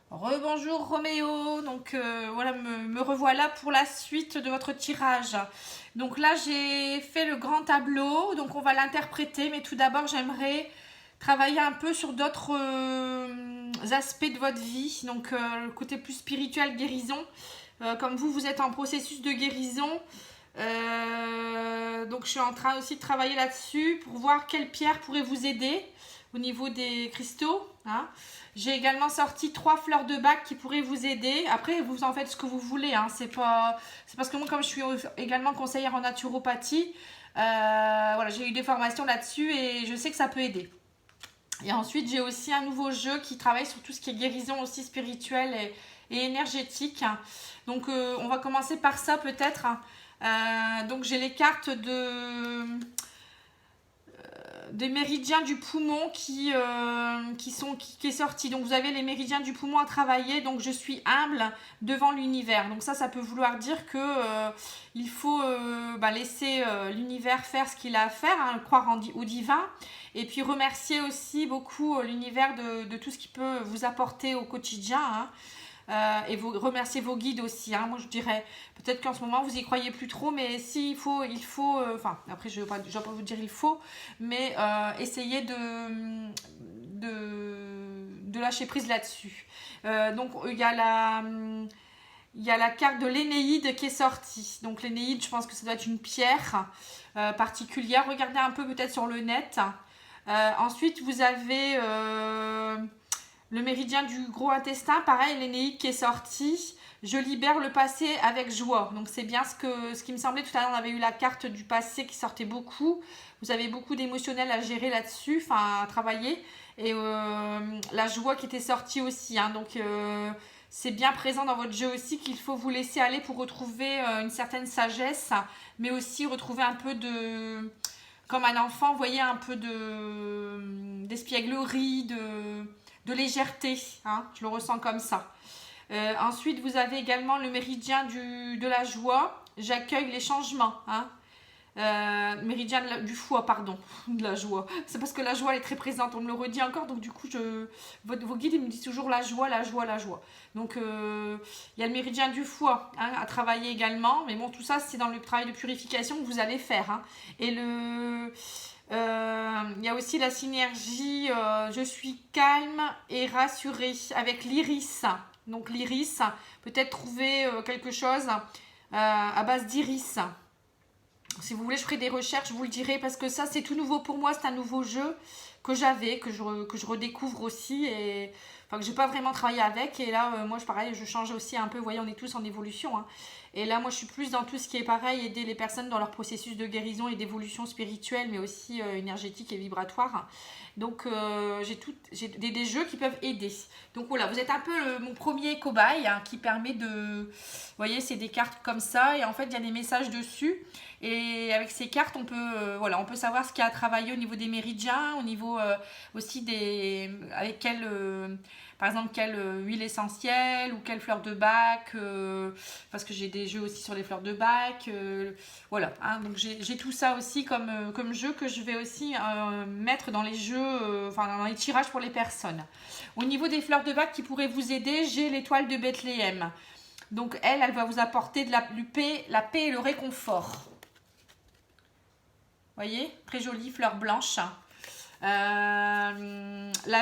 Rebonjour Roméo, donc voilà, me revoilà pour la suite de votre tirage. Donc là j'ai fait le grand tableau, donc on va l'interpréter, mais tout d'abord j'aimerais travailler un peu sur d'autres aspects de votre vie, donc le côté plus spirituel, guérison. Comme vous êtes en processus de guérison, donc je suis en train aussi de travailler là-dessus pour voir quelle pierre pourrait vous aider au niveau des cristaux, hein. J'ai également sorti 3 fleurs de bac qui pourraient vous aider. Après, vous en faites ce que vous voulez, hein. C'est parce que moi, comme je suis également conseillère en naturopathie, voilà, j'ai eu des formations là-dessus et je sais que ça peut aider. Et ensuite, j'ai aussi un nouveau jeu qui travaille sur tout ce qui est guérison aussi spirituelle et énergétique. Donc, on va commencer par ça peut-être. Donc, j'ai les cartes des méridiens du poumon qui est sorti. Donc vous avez les méridiens du poumon à travailler. Donc je suis humble devant l'univers. Donc ça peut vouloir dire que il faut laisser l'univers faire ce qu'il a à faire, hein, croire au divin. Et puis remercier aussi beaucoup l'univers de tout ce qu'il peut vous apporter au quotidien, hein. Et vous remercier vos guides aussi, hein. Moi je dirais peut-être qu'en ce moment vous y croyez plus trop, mais si il faut enfin après je vais pas vous dire il faut, mais essayez de lâcher prise là-dessus. Donc il y a la carte de l'Énéide qui est sortie. Donc l'Énéide, je pense que ça doit être une pierre particulière. Regardez un peu peut-être sur le net. Ensuite vous avez le méridien du gros intestin, pareil, l'énéide qui est sorti. Je libère le passé avec joie. Donc c'est bien ce qui me semblait tout à l'heure. On avait eu la carte du passé qui sortait beaucoup. Vous avez beaucoup d'émotionnel à gérer là-dessus, enfin à travailler. Et la joie qui était sortie aussi, hein. Donc c'est bien présent dans votre jeu aussi qu'il faut vous laisser aller pour retrouver une certaine sagesse, mais aussi retrouver un peu de... Comme un enfant, vous voyez, un peu d'espièglerie, de légèreté, hein, je le ressens comme ça. Ensuite, vous avez également le méridien de la joie. J'accueille les changements, hein. Méridien du foie, pardon, de la joie. C'est parce que la joie elle est très présente, on me le redit encore, donc du coup, vos guides ils me disent toujours la joie, la joie, la joie. Donc, il y a le méridien du foie, hein, à travailler également, mais bon, tout ça, c'est dans le travail de purification que vous allez faire, hein. Et il y a aussi la synergie, je suis calme et rassurée avec l'iris. Donc l'iris, peut-être trouver quelque chose à base d'iris. Si vous voulez, je ferai des recherches, je vous le dirai, parce que ça, c'est tout nouveau pour moi. C'est un nouveau jeu que j'avais, que je redécouvre aussi, et enfin que j'ai pas vraiment travaillé avec. Et là, moi, pareil, je change aussi un peu. Vous voyez, on est tous en évolution, hein. Et là, moi, je suis plus dans tout ce qui est pareil, aider les personnes dans leur processus de guérison et d'évolution spirituelle, mais aussi énergétique et vibratoire. Donc, j'ai des jeux qui peuvent aider. Donc voilà, vous êtes un peu mon premier cobaye, hein, qui permet de... Vous voyez, c'est des cartes comme ça, et en fait, il y a des messages dessus. Et avec ces cartes, on peut savoir ce qu'il y a à travailler au niveau des méridiens, au niveau aussi avec par exemple, quelle huile essentielle ou quelle fleur de bac, parce que j'ai des jeux aussi sur les fleurs de bac. Voilà, hein, donc j'ai tout ça aussi comme jeu que je vais aussi mettre dans les jeux, dans les tirages pour les personnes. Au niveau des fleurs de bac qui pourraient vous aider, j'ai l'étoile de Bethléem. Donc elle va vous apporter de la paix et le réconfort. Voyez, très jolie fleur blanche. La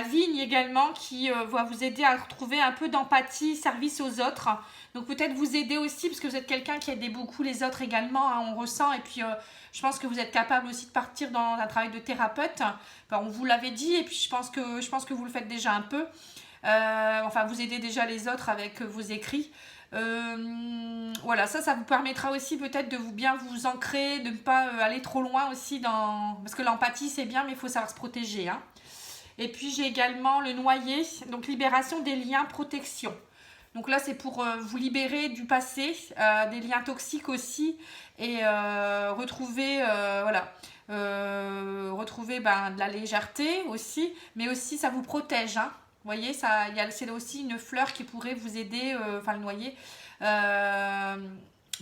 vigne également qui va vous aider à retrouver un peu d'empathie, service aux autres. Donc peut-être vous aider aussi parce que vous êtes quelqu'un qui aide beaucoup les autres également, hein, on ressent. Et puis je pense que vous êtes capable aussi de partir dans un travail de thérapeute. Enfin, on vous l'avait dit et puis je pense que vous le faites déjà un peu. Vous aidez déjà les autres avec vos écrits. Voilà, ça vous permettra aussi peut-être de bien vous ancrer, de ne pas aller trop loin aussi parce que l'empathie c'est bien, mais il faut savoir se protéger, hein. Et puis j'ai également le noyer, donc libération des liens, protection. Donc là c'est pour vous libérer du passé, des liens toxiques aussi, et retrouver de la légèreté aussi, mais aussi ça vous protège, hein. Vous voyez, c'est aussi une fleur qui pourrait vous aider, le noyer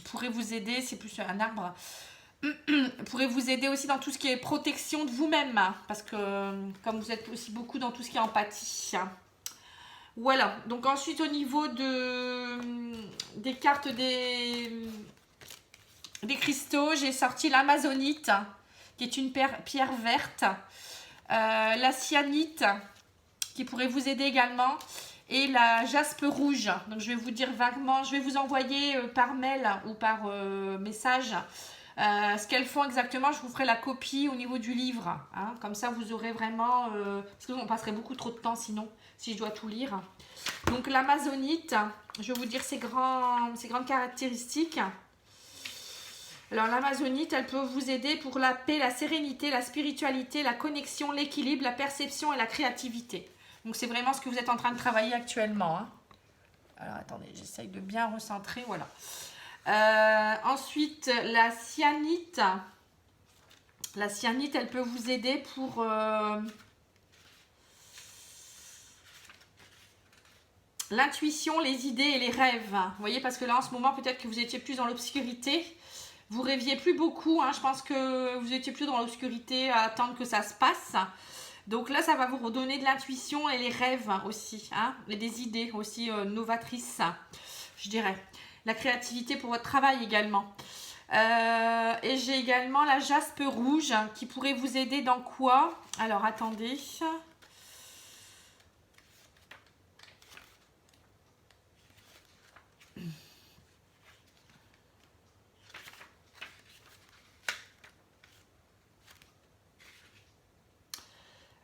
pourrait vous aider, c'est plus un arbre, pourrait vous aider aussi dans tout ce qui est protection de vous-même, hein, parce que comme vous êtes aussi beaucoup dans tout ce qui est empathie, hein. Voilà, donc ensuite au niveau des cartes des cristaux, j'ai sorti l'amazonite, qui est une pierre verte, la cyanite, qui pourrait vous aider également, et la jaspe rouge. Donc je vais vous dire vaguement, je vais vous envoyer par mail ou par message ce qu'elles font exactement. Je vous ferai la copie au niveau du livre, hein. Comme ça vous aurez vraiment, parce qu'on passerait beaucoup trop de temps sinon, si je dois tout lire. Donc l'amazonite, je vais vous dire ses grandes caractéristiques. Alors l'amazonite, elle peut vous aider pour la paix, la sérénité, la spiritualité, la connexion, l'équilibre, la perception et la créativité. Donc c'est vraiment ce que vous êtes en train de travailler actuellement, hein. Alors attendez, j'essaye de bien recentrer, voilà. Ensuite, la cyanite. La cyanite, elle peut vous aider pour l'intuition, les idées et les rêves. Vous voyez, parce que là, en ce moment, peut-être que vous étiez plus dans l'obscurité. Vous rêviez plus beaucoup, hein. Je pense que vous étiez plus dans l'obscurité à attendre que ça se passe. Donc là, ça va vous redonner de l'intuition et les rêves aussi, hein, et des idées aussi novatrices, je dirais. La créativité pour votre travail également. Et j'ai également la jaspe rouge qui pourrait vous aider dans quoi? Alors, attendez.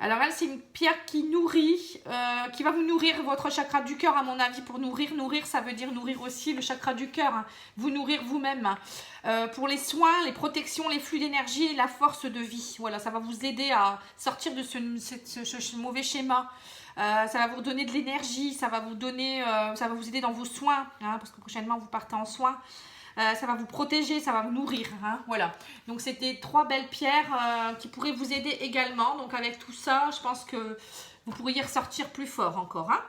Alors elle, c'est une pierre qui nourrit, qui va vous nourrir votre chakra du cœur, à mon avis. Pour nourrir, ça veut dire nourrir aussi le chakra du cœur, hein. Vous nourrir vous-même. Pour les soins, les protections, les flux d'énergie et la force de vie. Voilà, ça va vous aider à sortir de ce mauvais schéma. Ça va vous redonner de l'énergie, ça va vous donner, ça va vous aider dans vos soins, hein, parce que prochainement vous partez en soins. Ça va vous protéger, ça va vous nourrir, hein, voilà. Donc c'était 3 belles pierres qui pourraient vous aider également. Donc avec tout ça, je pense que vous pourriez ressortir plus fort encore, hein.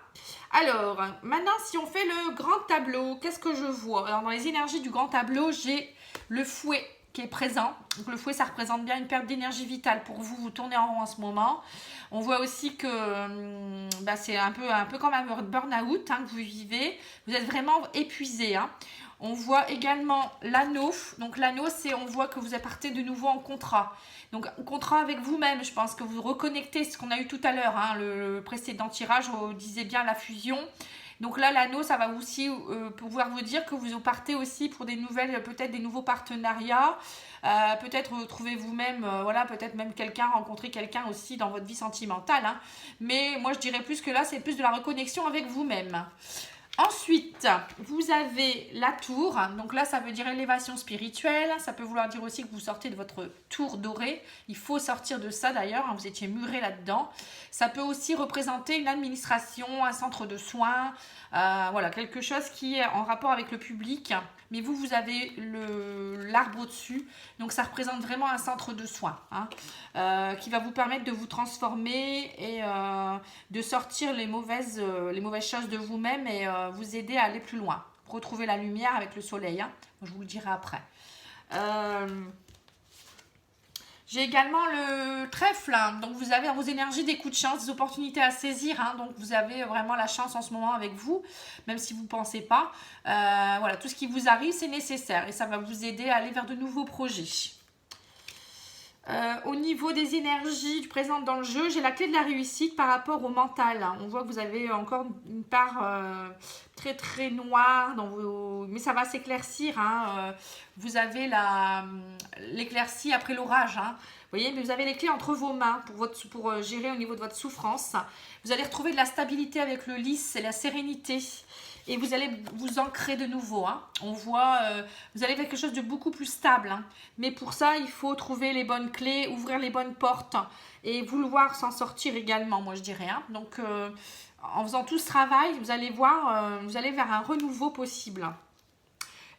Alors, maintenant si on fait le grand tableau, qu'est-ce que je vois? Alors dans les énergies du grand tableau, j'ai le fouet qui est présent. Donc le fouet, ça représente bien une perte d'énergie vitale pour vous. Vous tournez en rond en ce moment. On voit aussi que c'est un peu comme un burn-out, hein, que vous vivez. Vous êtes vraiment épuisé, hein. On voit également l'anneau. Donc l'anneau, c'est on voit que vous partez de nouveau en contrat. Donc contrat avec vous-même, je pense que vous reconnectez ce qu'on a eu tout à l'heure, hein, le précédent tirage, on disait bien la fusion. Donc là, l'anneau, ça va aussi pouvoir vous dire que vous partez aussi pour des nouvelles, peut-être des nouveaux partenariats. Peut-être trouver vous-même, voilà, peut-être même rencontrer quelqu'un aussi dans votre vie sentimentale, hein. Mais moi, je dirais plus que là, c'est plus de la reconnexion avec vous-même. Ensuite, vous avez la tour. Donc là, ça veut dire élévation spirituelle. Ça peut vouloir dire aussi que vous sortez de votre tour dorée. Il faut sortir de ça d'ailleurs, hein, vous étiez muré là-dedans. Ça peut aussi représenter une administration, un centre de soins. Voilà, quelque chose qui est en rapport avec le public. Mais vous avez l'arbre au-dessus. Donc ça représente vraiment un centre de soins, hein, qui va vous permettre de vous transformer et de sortir les mauvaises choses de vous-même et vous aider à aller plus loin. Retrouver la lumière avec le soleil, hein. Je vous le dirai après. J'ai également le trèfle, hein. Donc vous avez dans vos énergies des coups de chance, des opportunités à saisir, hein. Donc vous avez vraiment la chance en ce moment avec vous, même si vous ne pensez pas. Voilà, tout ce qui vous arrive, c'est nécessaire et ça va vous aider à aller vers de nouveaux projets. Au niveau des énergies présentes dans le jeu, j'ai la clé de la réussite par rapport au mental. On voit que vous avez encore une part très très noire, mais ça va s'éclaircir, hein. Vous avez l'éclaircie après l'orage, hein. Vous voyez, mais vous avez les clés entre vos mains pour gérer au niveau de votre souffrance. Vous allez retrouver de la stabilité avec le lys et la sérénité. Et vous allez vous ancrer de nouveau, hein. On voit, vous allez quelque chose de beaucoup plus stable, hein. Mais pour ça, il faut trouver les bonnes clés, ouvrir les bonnes portes et vouloir s'en sortir également, moi je dirais, hein. Donc, en faisant tout ce travail, vous allez voir, vous allez vers un renouveau possible.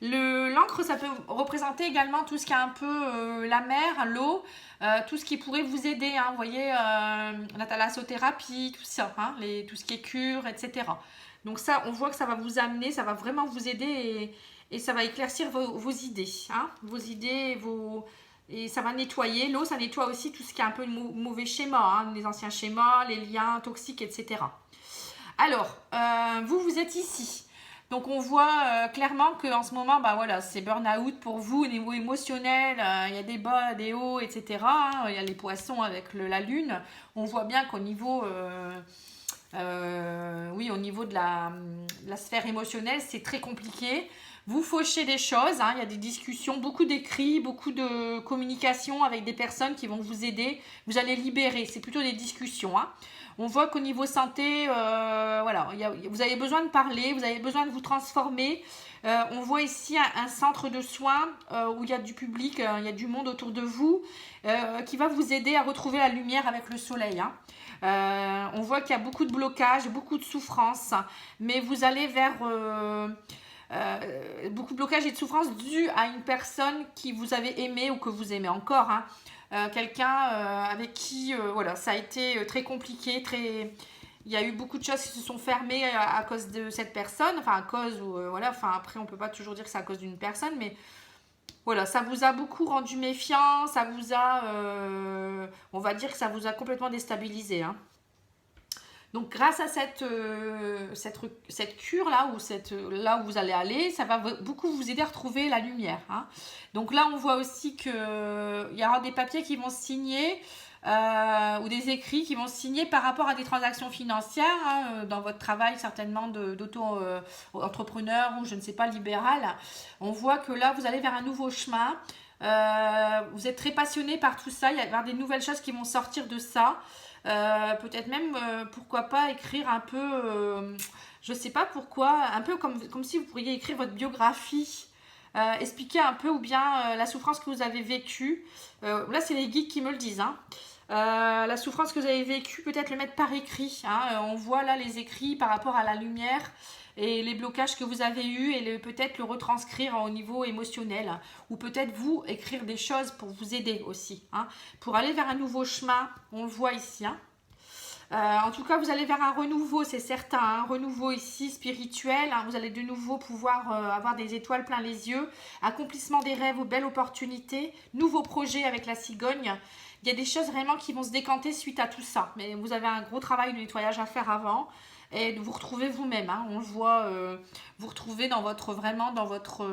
L'encre, ça peut représenter également tout ce qui est un peu la mer, l'eau, tout ce qui pourrait vous aider, hein. Vous voyez, la thalassothérapie, tout ça, hein, tout ce qui est cure, etc. Donc ça, on voit que ça va vous amener, ça va vraiment vous aider et ça va éclaircir vos idées, hein, vos idées, et ça va nettoyer. L'eau, ça nettoie aussi tout ce qui est un peu mauvais schéma, hein, les anciens schémas, les liens toxiques, etc. Alors, vous êtes ici. Donc on voit clairement qu'en ce moment, bah voilà, c'est burn-out pour vous au niveau émotionnel. Il y a des bas, des hauts, etc. Il y a les poissons avec la lune. On voit bien qu'au niveau, oui, au niveau de la sphère émotionnelle, c'est très compliqué. Vous fauchez des choses, il y a des discussions, beaucoup d'écrits, beaucoup de communication avec des personnes qui vont vous aider. Vous allez libérer, c'est plutôt des discussions. On voit qu'au niveau santé, voilà, vous avez besoin de parler, vous avez besoin de vous transformer. On voit ici un centre de soins où il y a du public, il y a du monde autour de vous qui va vous aider à retrouver la lumière avec le soleil. On voit qu'il y a beaucoup de blocages, beaucoup de souffrances, mais vous allez vers beaucoup de blocages et de souffrances dus à une personne qui vous avez aimé ou que vous aimez encore. Quelqu'un avec qui voilà, ça a été très compliqué, il y a eu beaucoup de choses qui se sont fermées à cause de cette personne, enfin à cause ou voilà, enfin après on peut pas toujours dire que c'est à cause d'une personne, mais voilà, ça vous a beaucoup rendu méfiant, ça vous a on va dire que ça vous a complètement déstabilisé. Donc grâce à cette cure là, là où vous allez aller, ça va beaucoup vous aider à retrouver la lumière. Donc là on voit aussi qu'il y aura des papiers qui vont se signer ou des écrits qui vont se signer par rapport à des transactions financières dans votre travail certainement d'auto-entrepreneur ou je ne sais pas libéral. On voit que là vous allez vers un nouveau chemin. Vous êtes très passionné par tout ça, il va y avoir des nouvelles choses qui vont sortir de ça. Peut-être même pourquoi pas écrire un peu je sais pas pourquoi, un peu comme si vous pourriez écrire votre biographie, expliquer un peu ou bien la souffrance que vous avez vécue. Là c'est les guides qui me le disent. La souffrance que vous avez vécue, peut-être le mettre par écrit. On voit là les écrits par rapport à la lumière et les blocages que vous avez eus et peut-être le retranscrire au niveau émotionnel. Ou peut-être vous écrire des choses pour vous aider aussi. Pour aller vers un nouveau chemin, on le voit ici. En tout cas, vous allez vers un renouveau, c'est certain. Un renouveau ici spirituel. Vous allez de nouveau pouvoir avoir des étoiles plein les yeux. Accomplissement des rêves aux belles opportunités. Nouveau projet avec la cigogne. Il y a des choses vraiment qui vont se décanter suite à tout ça. Mais vous avez un gros travail de nettoyage à faire avant. Et vous retrouvez vous-même. On le voit, vous retrouvez vraiment dans votre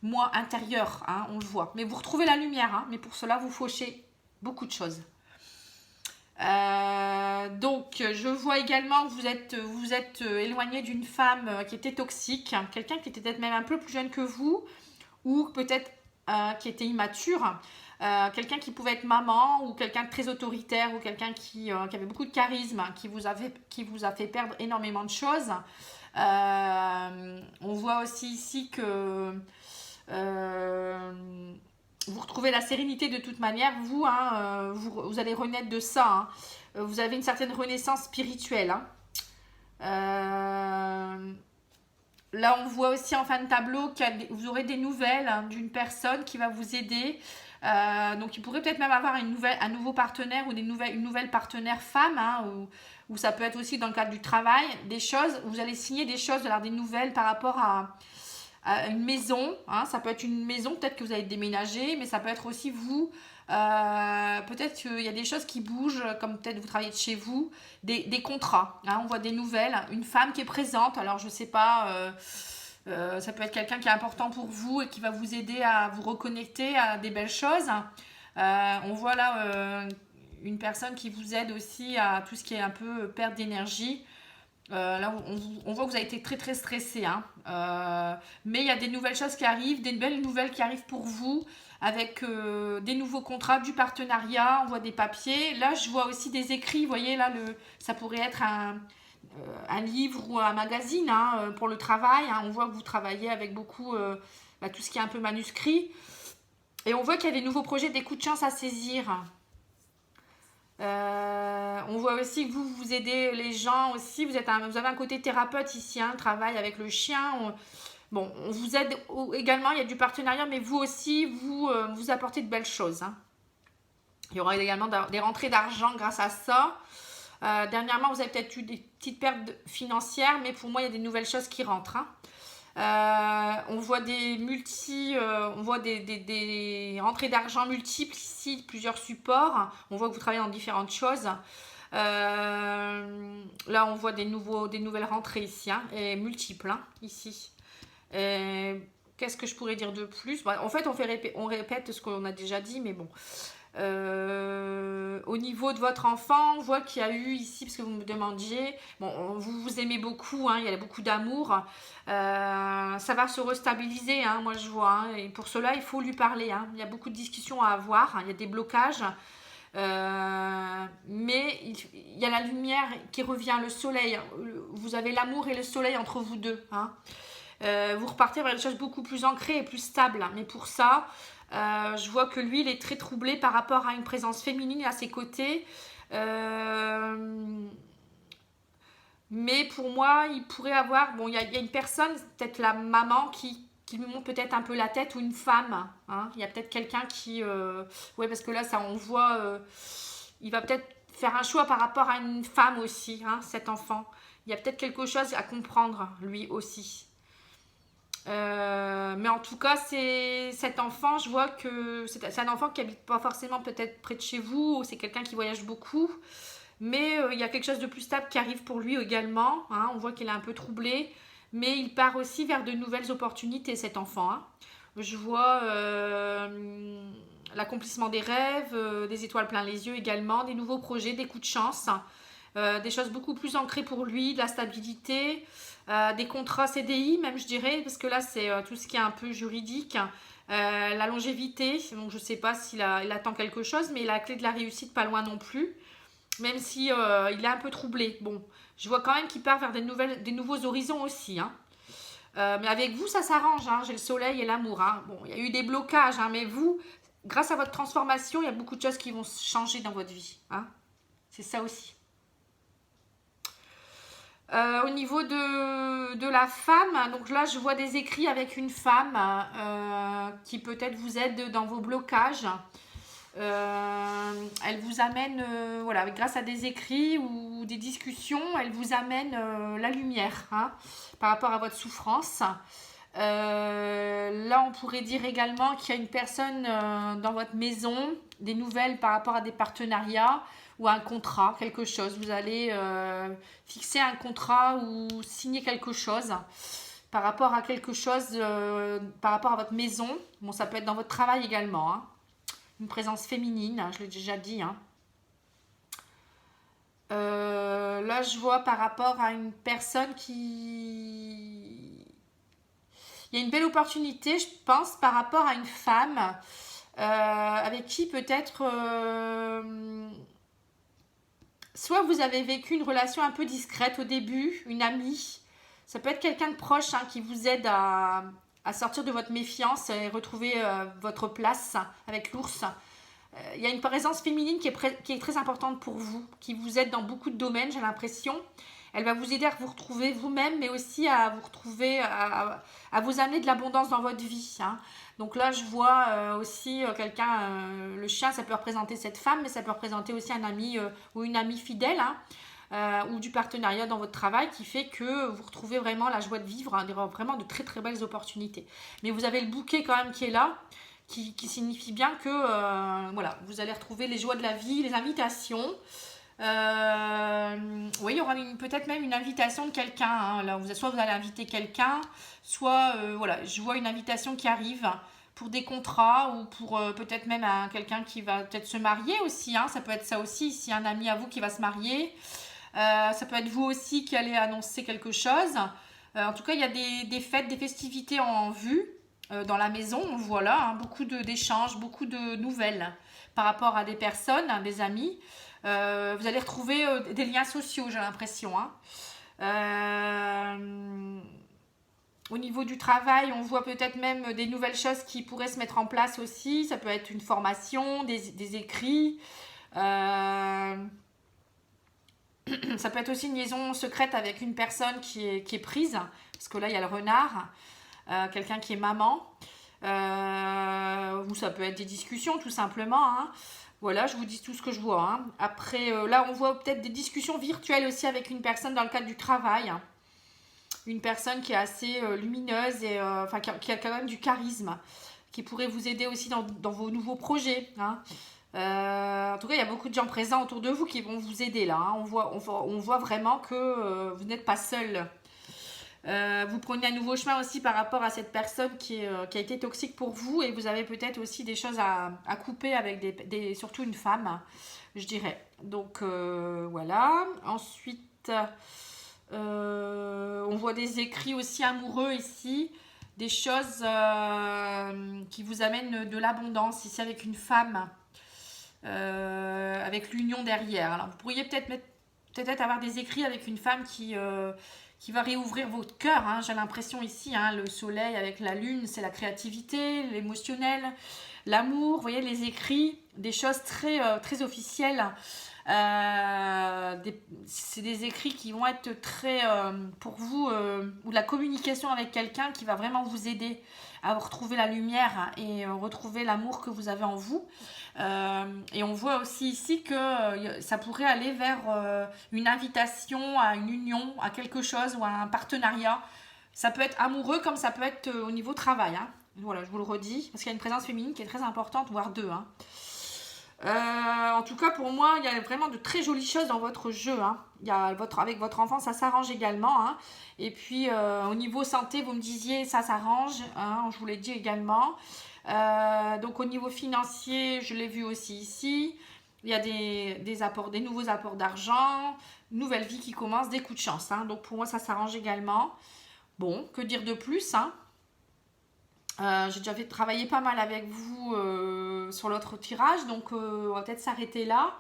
moi intérieur. On le voit. Mais vous retrouvez la lumière. Mais pour cela, vous fauchez beaucoup de choses. Donc je vois également que vous êtes éloigné d'une femme qui était toxique, quelqu'un qui était peut-être même un peu plus jeune que vous ou peut-être qui était immature, quelqu'un qui pouvait être maman ou quelqu'un de très autoritaire ou quelqu'un qui avait beaucoup de charisme, qui vous a fait perdre énormément de choses. On voit aussi ici que vous retrouvez la sérénité de toute manière, vous allez renaître de ça. Vous avez une certaine renaissance spirituelle. Là, on voit aussi en fin de tableau que vous aurez des nouvelles d'une personne qui va vous aider. Donc, il pourrait peut-être même avoir un nouveau partenaire ou une nouvelle partenaire femme, ou ça peut être aussi dans le cadre du travail, des choses, vous allez signer des choses, des nouvelles par rapport à une maison, ça peut être une maison, peut-être que vous allez déménager, mais ça peut être aussi vous, peut-être qu'il y a des choses qui bougent, comme peut-être vous travaillez de chez vous, des contrats, on voit des nouvelles, une femme qui est présente, alors je sais pas, ça peut être quelqu'un qui est important pour vous et qui va vous aider à vous reconnecter à des belles choses. On voit là une personne qui vous aide aussi à tout ce qui est un peu perte d'énergie. Là, on voit que vous avez été très très stressé. Mais il y a des nouvelles choses qui arrivent, des belles nouvelles qui arrivent pour vous avec des nouveaux contrats, du partenariat, on voit des papiers. Là, je vois aussi des écrits. Vous voyez, là, ça pourrait être un livre ou un magazine pour le travail. On voit que vous travaillez avec beaucoup tout ce qui est un peu manuscrit. Et on voit qu'il y a des nouveaux projets, des coups de chance à saisir. On voit aussi que vous aidez les gens aussi. Vous avez un côté thérapeute ici, travail avec le chien. On vous aide également, il y a du partenariat, mais vous aussi, vous apportez de belles choses. Il y aura également des rentrées d'argent grâce à ça. Dernièrement, vous avez peut-être eu des petites pertes financières, mais pour moi, il y a des nouvelles choses qui rentrent. On voit des rentrées d'argent multiples ici, plusieurs supports. On voit que vous travaillez dans différentes choses. Là, on voit des nouvelles rentrées ici, hein, et multiples, hein, ici. Qu'est-ce que je pourrais dire de plus? En fait, on répète ce qu'on a déjà dit, mais bon. Au niveau de votre enfant, on voit qu'il y a eu ici, parce que vous me demandiez, bon, vous aimez beaucoup, hein, il y a beaucoup d'amour. Ça va se restabiliser, hein, moi je vois. Hein, et pour cela, il faut lui parler. Hein, il y a beaucoup de discussions à avoir, hein, il y a des blocages. Mais il y a la lumière qui revient, le soleil. Vous avez l'amour et le soleil entre vous deux. Hein. Vous repartez vers des choses beaucoup plus ancrées et plus stables. Mais pour ça, je vois que lui, il est très troublé par rapport à une présence féminine à ses côtés. Mais pour moi, il pourrait avoir... Bon, il y a une personne, peut-être la maman, qui lui monte peut-être un peu la tête, ou une femme. Hein. Il y a peut-être quelqu'un qui... Ouais, parce que là, ça, on voit... il va peut-être faire un choix par rapport à une femme aussi, hein, cet enfant. Il y a peut-être quelque chose à comprendre, lui aussi. Mais en tout cas, cet enfant, je vois que c'est un enfant qui habite pas forcément peut-être près de chez vous, ou c'est quelqu'un qui voyage beaucoup, mais il y a quelque chose de plus stable qui arrive pour lui également. Hein, on voit qu'il est un peu troublé, mais il part aussi vers de nouvelles opportunités, cet enfant. Hein. Je vois l'accomplissement des rêves, des étoiles plein les yeux également, des nouveaux projets, des coups de chance, des choses beaucoup plus ancrées pour lui, de la stabilité. Des contrats CDI même, je dirais, parce que là c'est tout ce qui est un peu juridique, la longévité, donc je sais pas s'il il attend quelque chose, mais il a la clé de la réussite pas loin non plus, même si il est un peu troublé. Bon, je vois quand même qu'il part vers des nouveaux horizons aussi, hein. Mais avec vous ça s'arrange, hein. J'ai le soleil et l'amour, hein. Bon, il y a eu des blocages, hein, mais vous, grâce à votre transformation, il y a beaucoup de choses qui vont changer dans votre vie, hein. C'est ça aussi. Au niveau de la femme, donc là je vois des écrits avec une femme qui peut-être vous aide dans vos blocages. Elle vous amène, voilà, grâce à des écrits ou des discussions, elle vous amène la lumière, hein, par rapport à votre souffrance. Là, on pourrait dire également qu'il y a une personne dans votre maison, des nouvelles par rapport à des partenariats ou à un contrat, quelque chose. Vous allez fixer un contrat ou signer quelque chose par rapport à quelque chose, par rapport à votre maison. Bon, ça peut être dans votre travail également, hein. Une présence féminine, je l'ai déjà dit, hein. Là, je vois par rapport à une personne qui... Il y a une belle opportunité, je pense, par rapport à une femme avec qui peut-être... soit vous avez vécu une relation un peu discrète au début, une amie. Ça peut être quelqu'un de proche, hein, qui vous aide à sortir de votre méfiance et retrouver votre place avec l'ours. Il y a une présence féminine qui est très importante pour vous, qui vous aide dans beaucoup de domaines, j'ai l'impression. Elle va vous aider à vous retrouver vous-même, mais aussi à vous retrouver, à vous amener de l'abondance dans votre vie, hein. Donc là, je vois aussi quelqu'un, le chien, ça peut représenter cette femme, mais ça peut représenter aussi un ami ou une amie fidèle, hein, ou du partenariat dans votre travail qui fait que vous retrouvez vraiment la joie de vivre, hein, vraiment de très très belles opportunités. Mais vous avez le bouquet quand même qui est là, qui signifie bien que voilà, vous allez retrouver les joies de la vie, les invitations. Oui, il y aura peut-être même une invitation de quelqu'un, hein. Là, soit vous allez inviter quelqu'un, soit voilà, je vois une invitation qui arrive pour des contrats ou pour peut-être même quelqu'un qui va peut-être se marier aussi, hein. Ça peut être ça aussi, si un ami à vous qui va se marier. Ça peut être vous aussi qui allez annoncer quelque chose. En tout cas, il y a des fêtes, des festivités en vue dans la maison. On voit là, hein, beaucoup d'échanges, beaucoup de nouvelles par rapport à des personnes, hein, des amis. Vous allez retrouver des liens sociaux, j'ai l'impression, hein. Au niveau du travail, on voit peut-être même des nouvelles choses qui pourraient se mettre en place aussi. Ça peut être une formation, des écrits. Ça peut être aussi une liaison secrète avec une personne qui est prise. Parce que là, il y a le renard. Quelqu'un qui est maman. Ou ça peut être des discussions, tout simplement, hein. Voilà, je vous dis tout ce que je vois, hein. Après, là, on voit peut-être des discussions virtuelles aussi avec une personne dans le cadre du travail. Une personne qui est assez lumineuse et qui a quand même du charisme, qui pourrait vous aider aussi dans vos nouveaux projets, hein. En tout cas, il y a beaucoup de gens présents autour de vous qui vont vous aider là, hein. On voit vraiment que vous n'êtes pas seul. Vous prenez un nouveau chemin aussi par rapport à cette personne qui a été toxique pour vous et vous avez peut-être aussi des choses à couper avec surtout une femme, je dirais. Donc voilà. Ensuite, on voit des écrits aussi amoureux ici, des choses qui vous amènent de l'abondance ici avec une femme, avec l'union derrière. Alors vous pourriez peut-être avoir des écrits avec une femme qui va réouvrir votre cœur, hein. J'ai l'impression ici, hein, le soleil avec la lune, c'est la créativité, l'émotionnel, l'amour. Vous voyez les écrits, des choses très officielles. C'est des écrits qui vont être très pour vous, ou de la communication avec quelqu'un qui va vraiment vous aider à retrouver la lumière et retrouver l'amour que vous avez en vous. Et on voit aussi ici que ça pourrait aller vers une invitation à une union, à quelque chose ou à un partenariat. Ça peut être amoureux comme ça peut être au niveau travail, hein. Voilà, je vous le redis, parce qu'il y a une présence féminine qui est très importante, voire deux, hein. En tout cas, pour moi, il y a vraiment de très jolies choses dans votre jeu, hein. Il y a avec votre enfant, ça s'arrange également, hein. Et puis, au niveau santé, vous me disiez, ça s'arrange, hein, je vous l'ai dit également. Donc, au niveau financier, je l'ai vu aussi ici. Il y a des nouveaux apports d'argent, nouvelle vie qui commence, des coups de chance, hein. Donc, pour moi, ça s'arrange également. Bon, que dire de plus, hein? J'ai déjà travaillé pas mal avec vous sur l'autre tirage, donc on va peut-être s'arrêter là.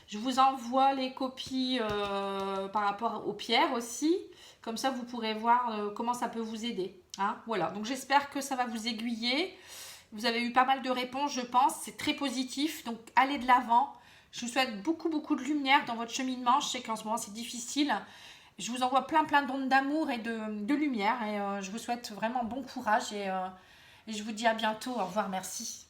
Je vous envoie les copies par rapport aux pierres aussi, comme ça vous pourrez voir comment ça peut vous aider, hein. Voilà, donc j'espère que ça va vous aiguiller. Vous avez eu pas mal de réponses, je pense, c'est très positif, donc allez de l'avant. Je vous souhaite beaucoup de lumière dans votre cheminement. Je sais qu'en ce moment c'est difficile. Je vous envoie plein d'ondes d'amour et de lumière et je vous souhaite vraiment bon courage et je vous dis à bientôt. Au revoir, merci.